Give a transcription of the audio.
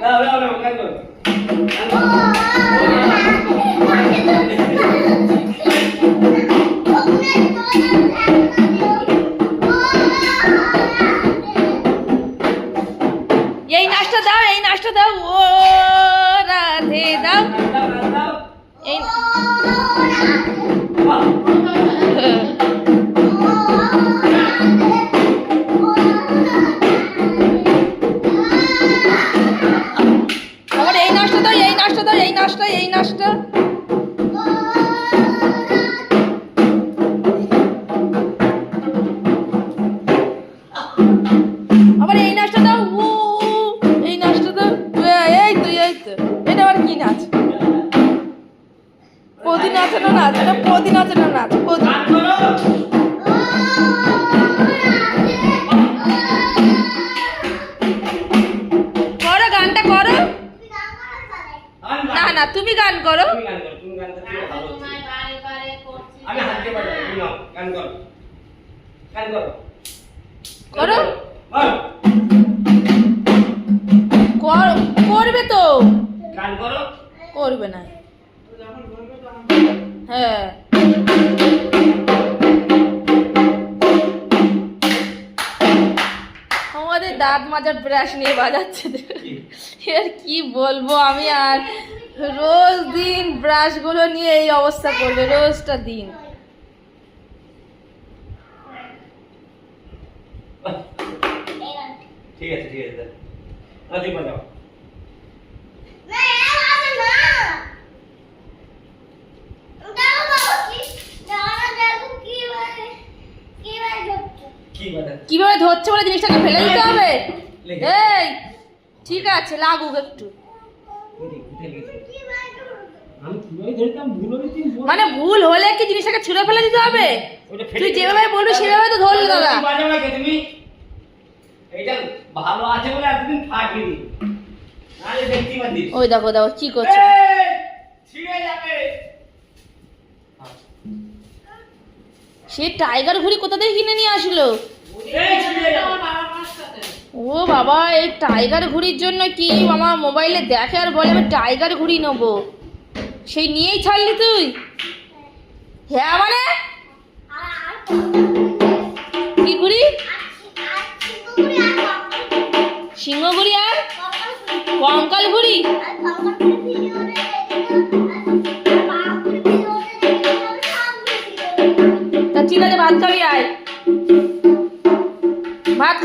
এই নাচটা দাও, এই নাচটা দাও, ও রাধে দাও। এই আবার এই নাচটা দাও, এই নাচটা দাও, এই নাচটা, এই নাচটা। আবার এই নাচটা দাও, ও এই নাচটা দাও। এই তো, এই তো। এটা আবার কি নাচ? পদি নাচানো নাচ, এটা পদি নাচানো নাচ। পদি করো, গানটা করো। না না, তুমি গান করো। করো, করবে তো, করবে না? হ্যাঁ, আমাদের দাঁত মাজার ব্রাশ নিয়ে বাজাচ্ছে। এর কি বলবো আমি, আর রোজ দিন ব্রাশগুলো নিয়ে এই অবস্থা করবে, রোজটা দিন। ঠিক আছে, ঠিক আছে, তুই বাজাও। কিভাবে ধরছে বলে জিনিসটাকে ফেলে দিতে হবে? এই ঠিক আছে, লাগুক একটু। মানে ভুল হলে কি জিনিসটাকে ছুঁড়ে ফেলে দিতে হবে? তুই যেভাবে বলবি সেভাবে তো ধরলি দাদা। ভালো আছে বলে এতদিন থাকিনি, নালে দেখতে পাচ্ছিস। ওই দেখো দেখো কি করছে। ছিঁড়ে যাবে। সে টাইগার ঘুড়ি কোথা থেকে কিনে নিয়ে আসলো? ও বাবা, এই টাইগার ঘুড়ির জন্য কি আমার মোবাইলে দেখে আর বলে আমি টাইগার ঘুড়ি নেবো, সেই নিয়েই ছাড়লি তুই? হ্যাঁ মানে কি ঘুড়ি? সিংহ ঘুড়ি আর কঙ্কাল ঘুড়ি? তা ঠিক আছে, ভাত খাবি আয়, ভাত